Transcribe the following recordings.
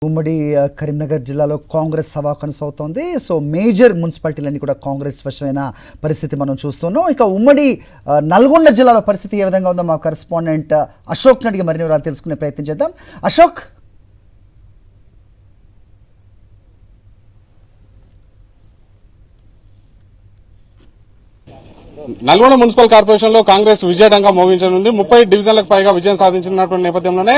ఉమ్మడి కరీంనగర్ జిల్లాలో కాంగ్రెస్ సభ కొనసాగుతోంది. సో మేజర్ మున్సిపాలిటీలన్నీ కూడా కాంగ్రెస్ వశమైన పరిస్థితి మనం చూస్తున్నాం. ఇక ఉమ్మడి నల్గొండ జిల్లాలో పరిస్థితి ఏ విధంగా ఉందో మా కరెస్పాండెంట్ అశోక్ అడిగి మరిన్ని వివరాలు తెలుసుకునే ప్రయత్నం చేద్దాం. అశోక్, నల్గొండ మున్సిపల్ కార్పొరేషన్ లో కాంగ్రెస్ విజయడంగా మోగించనుంది. 30 డివిజన్లకు పైగా విజయం సాధించినటువంటి నేపథ్యంలోనే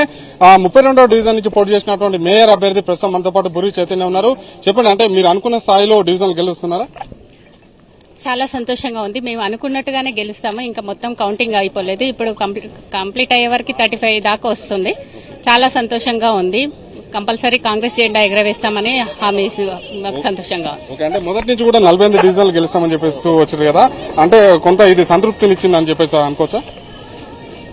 32వ డివిజన్ నుంచి పోటీ చేసినటువంటి మేయర్ అభ్యర్థి ప్రస్తుతం మనతో పాటు బుర్రి చైతన్య ఉన్నారు. చెప్పండి, అంటే మీరు అనుకున్న స్థాయిలో డివిజన్లు గెలుస్తున్నారా? చాలా సంతోషంగా ఉంది. మేము అనుకున్నట్టుగానే గెలుస్తాము. ఇంకా మొత్తం కౌంటింగ్ అయిపోలేదు. ఇప్పుడు కంప్లీట్ అయ్యే వరకు 35 దాకా వస్తుంది. చాలా సంతోషంగా ఉంది. కంపల్సరీ కాంగ్రెస్ జెండా ఎగరవేస్తామని హామీ సంతోషంగా. అంటే మొదటి నుంచి కూడా 48 డివిజన్లు గెలుస్తామని చెప్పేస్తూ వచ్చారు కదా, అంటే కొంత ఇది సంతృప్తినిచ్చింది అని చెప్పేసి అనుకోవచ్చా?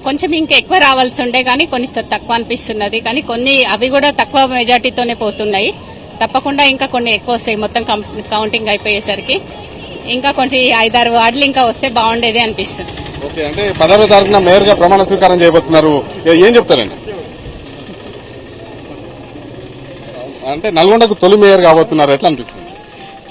కొంచెం ఇంకా ఎక్కువ రావాల్సి ఉండే కానీ కొన్ని తక్కువ అనిపిస్తున్నది. కానీ కొన్ని అవి కూడా తక్కువ మెజార్టీతోనే పోతున్నాయి. తప్పకుండా ఇంకా కొన్ని ఎక్కువ వస్తాయి. మొత్తం కౌంటింగ్ అయిపోయేసరికి ఇంకా కొంచెం 5-6 వార్డులు ఇంకా వస్తే బాగుండేది అనిపిస్తుంది. ఓకే, అంటే 10వ తారీఖున మేయర్ గా ప్రమాణ స్వీకారం చేయబోతున్నారు, ఏం చెప్తారండి? అంటే నల్గొండకు తొలి మేయర్ కాబోతున్నారు, ఎట్లా అనిపిస్తుంది?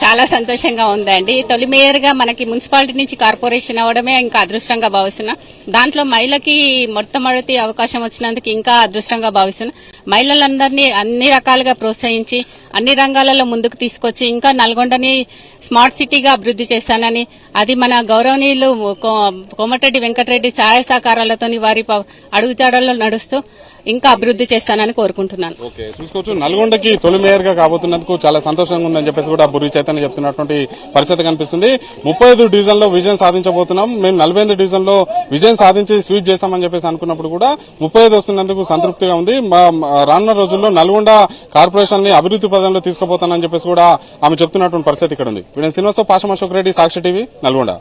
చాలా సంతోషంగా ఉందండి. తొలి మేయర్ గా మనకి మున్సిపాలిటీ నుంచి కార్పొరేషన్ అవడమే ఇంకా అదృష్టంగా భావిస్తున్నా. దాంట్లో మహిళకి మొట్టమొదటి అవకాశం వచ్చినందుకు ఇంకా అదృష్టంగా భావిస్తున్నా. మహిళలందరినీ అన్ని రకాలుగా ప్రోత్సహించి అన్ని రంగాలలో ముందుకు తీసుకొచ్చి ఇంకా నల్గొండని స్మార్ట్ సిటీగా అభివృద్ది చేశానని, అది మన గౌరవనీయులు కోమటిరెడ్డి వెంకటరెడ్డి సహాయ సహకారాలతో వారి అడుగుజాడల్లో నడుస్తూ ఇంకా అభివృద్ది చేస్తానని కోరుకుంటున్నాను. ఓకే, చూసుకోవచ్చు నల్గొండకి తొలి మేయర్ గా కాబోతున్నందుకు చాలా సంతోషంగా ఉందని చెప్పేసి కూడా బుర్రి చైతన్య చెప్తున్నటువంటి పరిస్థితి కనిపిస్తుంది. 35 డివిజన్ లో విజయం సాధించబోతున్నాం, మేము 48 డివిజన్ లో విజయం సాధించి స్వీప్ చేశామని చెప్పేసి అనుకున్నప్పుడు కూడా 35 వస్తున్నందుకు సంతృప్తిగా ఉంది. రానున్న రోజుల్లో నల్గొండ కార్పొరేషన్ ని అభివృద్ది పదంలో తీసుకుపోతానని చెప్పేసి కూడా ఆమె చెప్తున్నటువంటి పరిస్థితి ఇక్కడ ఉంది. వీడియో శ్రీనివాసరావు, పాషం అశోక్ రెడ్డి, సాక్షి టీవీ, నల్గొండ.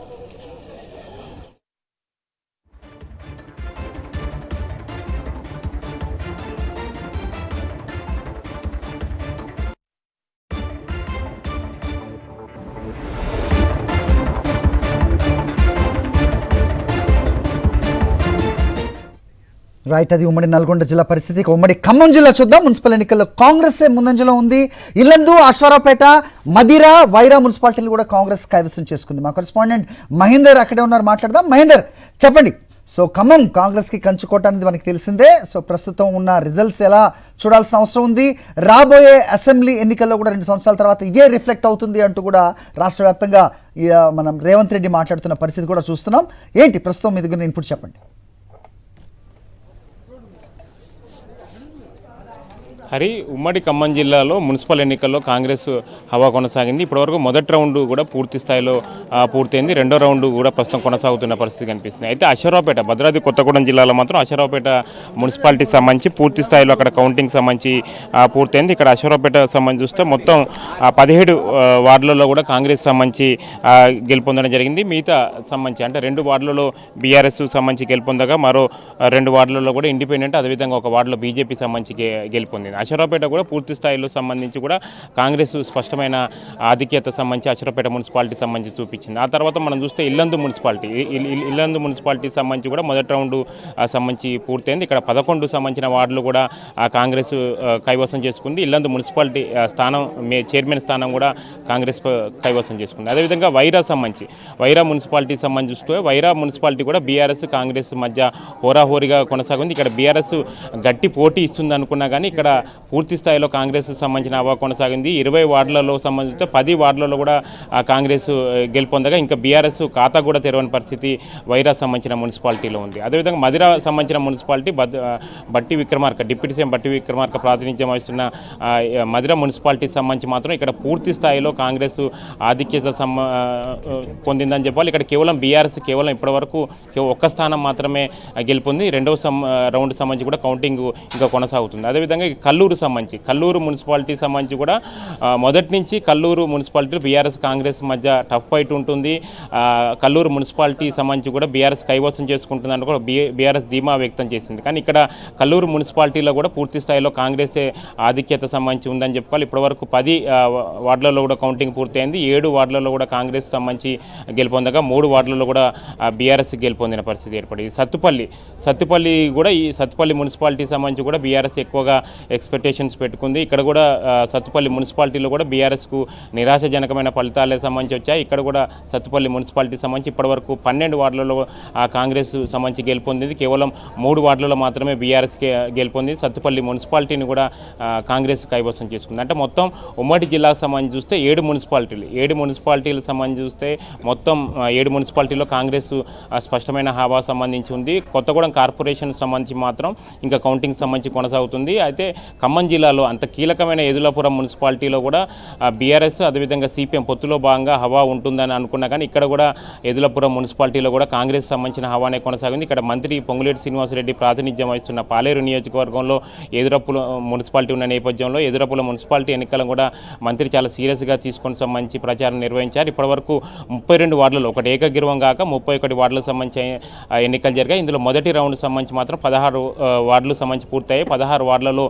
రైట్, అది ఉమ్మడి నల్గొండ జిల్లా పరిస్థితి. ఉమ్మడి ఖమ్మం జిల్లా చూద్దాం. మున్సిపల్ ఎన్నికల్లో కాంగ్రెస్ ముందంజలో ఉంది. ఇల్లందు, అశ్వారావుపేట, మదిర, వైరా మున్సిపాలిటీలు కూడా కాంగ్రెస్ కైవసం చేసుకుంది. మా కరెస్పాండెంట్ మహేందర్ అక్కడే ఉన్నారు, మాట్లాడదాం. మహేందర్, చెప్పండి. సో ఖమ్మం కాంగ్రెస్ కి కంచుకోట అనేది మనకి తెలిసిందే. సో ప్రస్తుతం ఉన్న రిజల్ట్స్ ఎలా చూడాల్సిన అవసరం ఉంది? రాబోయే అసెంబ్లీ ఎన్నికల్లో కూడా 2 సంవత్సరాల తర్వాత ఇదే రిఫ్లెక్ట్ అవుతుంది అంటూ కూడా రాష్ట్ర వ్యాప్తంగా మనం రేవంత్ రెడ్డి మాట్లాడుతున్న పరిస్థితి కూడా చూస్తున్నాం. ఏంటి ప్రస్తుతం మీ దగ్గర ఇన్పుట్ చెప్పండి. హరి, ఉమ్మడి ఖమ్మం జిల్లాలో మున్సిపల్ ఎన్నికల్లో కాంగ్రెస్ హవా కొనసాగింది. ఇప్పటివరకు మొదటి రౌండ్ కూడా పూర్తి స్థాయిలో పూర్తయింది. రెండో రౌండ్ కూడా ప్రస్తుతం కొనసాగుతున్న పరిస్థితి కనిపిస్తుంది. అయితే అశ్వారావుపేట, భద్రాద్రి కొత్తగూడెం జిల్లాలో మాత్రం అశ్వారావుపేట మున్సిపాలిటీకి సంబంధించి పూర్తి స్థాయిలో అక్కడ కౌంటింగ్ సంబంధించి పూర్తయింది. ఇక్కడ అశ్వారావుపేట సంబంధించి చూస్తే మొత్తం 17 వార్డులలో కూడా కాంగ్రెస్ సంబంధించి గెలుపొందడం జరిగింది. మిగతా సంబంధించి అంటే 2 వార్డులలో బీఆర్ఎస్ సంబంధించి గెలుపొందగా మరో 2 వార్డులలో కూడా ఇండిపెండెంట్, అదేవిధంగా ఒక వార్డులో బీజేపీ సంబంధించి గెలుపొందింది. అశ్వారావుపేట కూడా పూర్తి స్థాయిలో సంబంధించి కూడా కాంగ్రెస్ స్పష్టమైన ఆధిక్యత సంబంధించి అశ్వారావుపేట మున్సిపాలిటీ సంబంధించి చూపించింది. ఆ తర్వాత మనం చూస్తే ఇల్లందు మున్సిపాలిటీ సంబంధించి కూడా మొదటి రౌండ్ సంబంధించి పూర్తయింది. ఇక్కడ 11 సంబంధించిన వార్డులు కూడా కాంగ్రెస్ కైవసం చేసుకుంది. ఇల్లందు మున్సిపాలిటీ స్థానం చైర్మన్ స్థానం కూడా కాంగ్రెస్ కైవసం చేసుకుంది. అదేవిధంగా వైరా మున్సిపాలిటీ సంబంధించి చూస్తే వైరా మున్సిపాలిటీ కూడా బీఆర్ఎస్ కాంగ్రెస్ మధ్య హోరాహోరీగా కొనసాగుంది. ఇక్కడ బీఆర్ఎస్ గట్టి పోటీ ఇస్తుంది అనుకున్నా కానీ ఇక్కడ పూర్తి స్థాయిలో కాంగ్రెస్ సంబంధించిన హవా కొనసాగింది. 20 వార్డులలో సంబంధించి 10 వార్డులలో కూడా కాంగ్రెస్ గెలుపొందగా ఇంకా బీఆర్ఎస్ ఖాతా కూడా తెరవని పరిస్థితి వైరా సంబంధించిన మున్సిపాలిటీలో ఉంది. అదేవిధంగా మదిర సంబంధించిన మున్సిపాలిటీ బట్టి విక్రమార్క, డిప్యూటీ సీఎం బట్టి విక్రమార్క ప్రాతినిధ్యం వహిస్తున్న మదిర మున్సిపాలిటీ సంబంధించి మాత్రం ఇక్కడ పూర్తి స్థాయిలో కాంగ్రెస్ ఆధిక్యత పొందిందని చెప్పాలి. ఇక్కడ కేవలం బీఆర్ఎస్ ఇప్పటివరకు ఒక్క స్థానం మాత్రమే గెలుపొంది. రెండవ రౌండ్ సంబంధించి కూడా కౌంటింగ్ ఇంకా కొనసాగుతుంది. అదేవిధంగా కల్లూరు మున్సిపాలిటీ సంబంధించి కూడా మొదటి నుంచి కల్లూరు మున్సిపాలిటీ బీఆర్ఎస్ కాంగ్రెస్ మధ్య టఫ్ ఫైట్ ఉంటుంది. కల్లూరు మున్సిపాలిటీ సంబంధించి కూడా బీఆర్ఎస్ కైవసం చేసుకుంటుందని కూడా బీఆర్ఎస్ ధీమా వ్యక్తం చేసింది. కానీ ఇక్కడ కల్లూరు మున్సిపాలిటీలో కూడా పూర్తి స్థాయిలో కాంగ్రెస్ ఆధిక్యత సంబంధించి ఉందని చెప్పుకోవాలి. ఇప్పటివరకు 10 వార్డులలో కూడా కౌంటింగ్ పూర్తయింది. 7 వార్డులలో కూడా కాంగ్రెస్ సంబంధించి గెలుపొందగా 3 వార్డులలో కూడా బీఆర్ఎస్ గెలుపొందిన పరిస్థితి ఏర్పడింది. సత్తుపల్లి కూడా ఈ సత్తుపల్లి మున్సిపాలిటీ సంబంధించి కూడా బీఆర్ఎస్ ఎక్కువగా ఎక్స్పెక్ట్ ఎక్స్పెక్టేషన్స్ పెట్టుకుంది. ఇక్కడ కూడా సత్తుపల్లి మున్సిపాలిటీలో కూడా బీఆర్ఎస్కు నిరాశజనకమైన ఫలితాలే సంబంధించి వచ్చాయి. ఇక్కడ కూడా సత్తుపల్లి మున్సిపాలిటీ సంబంధించి ఇప్పటివరకు 12 వార్డులలో కాంగ్రెస్ సంబంధించి గెలుపొందింది. కేవలం 3 వార్డులలో మాత్రమే బీఆర్ఎస్కి గెలుపొంది. సత్తుపల్లి మున్సిపాలిటీని కూడా కాంగ్రెస్ కైవసం చేసుకుంది. అంటే మొత్తం ఉమ్మడి జిల్లాకు సంబంధించి చూస్తే 7 మున్సిపాలిటీలకు సంబంధించి చూస్తే మొత్తం 7 మున్సిపాలిటీలో కాంగ్రెస్ స్పష్టమైన హావా సంబంధించి ఉంది. కొత్తగూడెం కార్పొరేషన్ సంబంధించి మాత్రం ఇంకా కౌంటింగ్ సంబంధించి కొనసాగుతుంది. అయితే ఖమ్మం జిల్లాలో అంత కీలకమైన ఎదులాపురం మున్సిపాలిటీలో కూడా బీఆర్ఎస్ అదేవిధంగా సిపిఎం పొత్తులో భాగంగా హవా ఉంటుందని అనుకున్నా కానీ ఇక్కడ కూడా ఎదులాపురం మున్సిపాలిటీలో కూడా కాంగ్రెస్ సంబంధించిన హవానే కొనసాగింది. ఇక్కడ మంత్రి పొంగులేటి శ్రీనివాసరెడ్డి ప్రాతినిధ్యం వహిస్తున్న పాలేరు నియోజకవర్గంలో ఎదురప్పుల మున్సిపాలిటీ ఉన్న నేపథ్యంలో ఎదురప్పుల మున్సిపాలిటీ ఎన్నికలను కూడా మంత్రి చాలా సీరియస్గా తీసుకొని సంబంధించి ప్రచారం నిర్వహించారు. ఇప్పటివరకు 32 వార్డులలో ఒకటి ఏకగ్రీవం కాక 31 వార్డులకు సంబంధించి ఎన్నికలు జరిగాయి. ఇందులో మొదటి రౌండ్ సంబంధించి మాత్రం 16 వార్డులు సంబంధించి పూర్తయ్యాయి. 16 వార్డులలో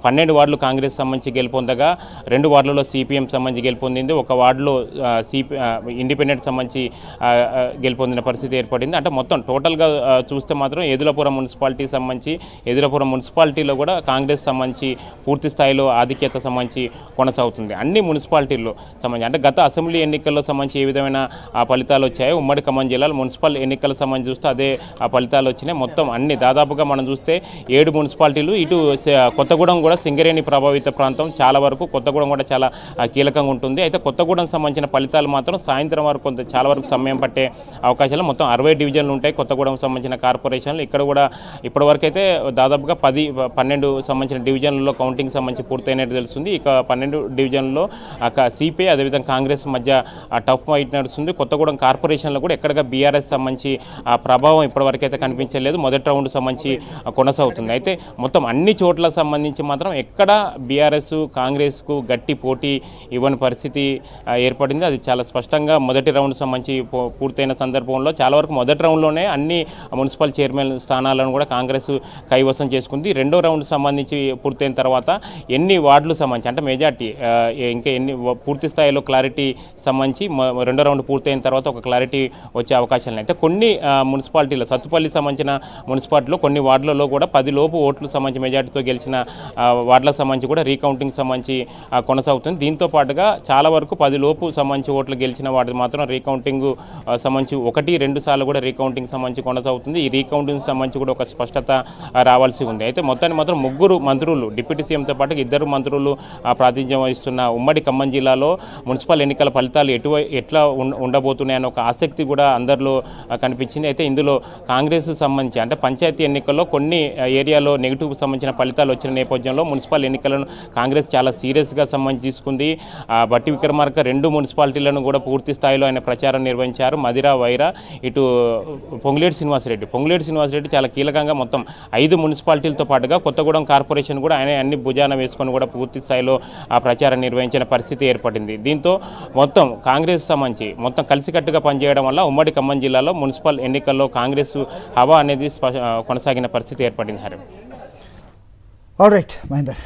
12 వార్డులు కాంగ్రెస్ సంబంధించి గెలుపొందగా 2 వార్డులలో సిపిఎం సంబంధించి గెలుపొందింది. ఒక వార్డులో ఇండిపెండెంట్ సంబంధించి గెలుపొందిన పరిస్థితి ఏర్పడింది. అంటే మొత్తం టోటల్గా చూస్తే మాత్రం ఎదులాపురం మున్సిపాలిటీ సంబంధించి ఎదులాపురం మున్సిపాలిటీలో కూడా కాంగ్రెస్ సంబంధించి పూర్తి స్థాయిలో ఆధిక్యత సంబంధించి కొనసాగుతుంది. అన్ని మున్సిపాలిటీల్లో సంబంధించి అంటే గత అసెంబ్లీ ఎన్నికల్లో సంబంధించి ఏ విధమైన ఫలితాలు వచ్చాయో ఉమ్మడి ఖమ్మం జిల్లాలో మున్సిపల్ ఎన్నికల సంబంధించి చూస్తే అదే ఫలితాలు వచ్చినాయి. మొత్తం అన్ని దాదాపుగా మనం చూస్తే 7 మున్సిపాలిటీలు ఇటు కొత్తగూడెం కూడా సింగరేణి ప్రభావిత ప్రాంతం చాలా వరకు కొత్తగూడెం కూడా చాలా కీలకంగా ఉంటుంది. అయితే కొత్తగూడెం సంబంధించిన ఫలితాలు మాత్రం సాయంత్రం వరకు చాలా వరకు సమయం పట్టే అవకాశాలు మొత్తం 60 డివిజన్లు ఉంటాయి కొత్తగూడెం సంబంధించిన కార్పొరేషన్లు. ఇక్కడ కూడా ఇప్పటివరకు అయితే దాదాపుగా 12 సంబంధించిన డివిజన్లలో కౌంటింగ్ సంబంధించి పూర్తయినట్టు తెలుస్తుంది. ఇక 12 డివిజన్లలో సిపిఐ అదేవిధంగా కాంగ్రెస్ మధ్య టఫ్ ఫైట్ నడుస్తుంది. కొత్తగూడెం కార్పొరేషన్లో కూడా ఎక్కడగా బీఆర్ఎస్ సంబంధించి ఆ ప్రభావం ఇప్పటివరకు అయితే కనిపించలేదు. మొదటి రౌండ్ సంబంధించి కొనసాగుతుంది. అయితే మొత్తం అన్ని చోట్ల సంబంధించి మాత్రం ఎక్కడ బీఆర్ఎస్ కాంగ్రెస్కు గట్టి పోటీ ఇవ్వని పరిస్థితి ఏర్పడింది. అది చాలా స్పష్టంగా మొదటి రౌండ్ సంబంధించి పూర్తయిన సందర్భంలో చాలా వరకు మొదటి రౌండ్లోనే అన్ని మున్సిపల్ చైర్మన్ స్థానాలను కూడా కాంగ్రెస్ కైవసం చేసుకుంది. రెండో రౌండ్ సంబంధించి పూర్తయిన తర్వాత ఎన్ని వార్డులు సంబంధించి అంటే మెజార్టీ ఇంకా ఎన్ని పూర్తి స్థాయిలో క్లారిటీ సంబంధించి రెండో రౌండ్ పూర్తయిన తర్వాత ఒక క్లారిటీ వచ్చే అవకాశాలు అయితే కొన్ని మున్సిపాలిటీలో సత్తుపల్లి సంబంధించిన మున్సిపాలిటీలో కొన్ని వార్డులలో కూడా 10 లోపు ఓట్లు సంబంధించి మెజార్టీతో గెలిచిన వార్డులకు సంబంధించి కూడా రీకౌంటింగ్ సంబంధించి కొనసాగుతుంది. దీంతో పాటుగా చాలా వరకు 10 లోపు సంబంధించి ఓట్లు గెలిచిన వాటి మాత్రం రీకౌంటింగ్ సంబంధించి 1-2 సార్లు కూడా రీకౌంటింగ్ సంబంధించి కొనసాగుతుంది. ఈ రీకౌంటింగ్ సంబంధించి కూడా ఒక స్పష్టత రావాల్సి ఉంది. అయితే మొత్తాన్ని మాత్రం 3 మంత్రులు డిప్యూటీ సీఎంతో పాటు 2 మంత్రులు ప్రాతినిధ్యం వహిస్తున్న ఉమ్మడి ఖమ్మం జిల్లాలో మున్సిపల్ ఎన్నికల ఫలితాలు ఎట్లా ఉండబోతున్నాయని ఒక ఆసక్తి కూడా అందరిలో కనిపించింది. అయితే ఇందులో కాంగ్రెస్ సంబంధించి అంటే పంచాయతీ ఎన్నికల్లో కొన్ని ఏరియాలో నెగిటివ్ సంబంధించిన ఫలితాలు వచ్చిన నేపథ్యంలో మున్సిపల్ ఎన్నికలను కాంగ్రెస్ చాలా సీరియస్గా సంబంధించి తీసుకుంది. బట్టి విక్రమార్క 2 మున్సిపాలిటీలను కూడా పూర్తి స్థాయిలో ఆయన ప్రచారం నిర్వహించారు. మదిర వైరా ఇటు పొంగులేటి శ్రీనివాసరెడ్డి చాలా కీలకంగా మొత్తం 5 మున్సిపాలిటీలతో పాటుగా కొత్తగూడెం కార్పొరేషన్ కూడా ఆయన అన్ని భుజాన వేసుకొని కూడా పూర్తి స్థాయిలో ఆ ప్రచారం నిర్వహించిన పరిస్థితి ఏర్పడింది. దీంతో మొత్తం కాంగ్రెస్ సంబంధించి మొత్తం కలిసికట్టుగా పనిచేయడం వల్ల ఉమ్మడి ఖమ్మం జిల్లాలో మున్సిపల్ ఎన్నికల్లో కాంగ్రెస్ హవా అనేది కొనసాగిన పరిస్థితి ఏర్పడింది. Hari all right Mahender.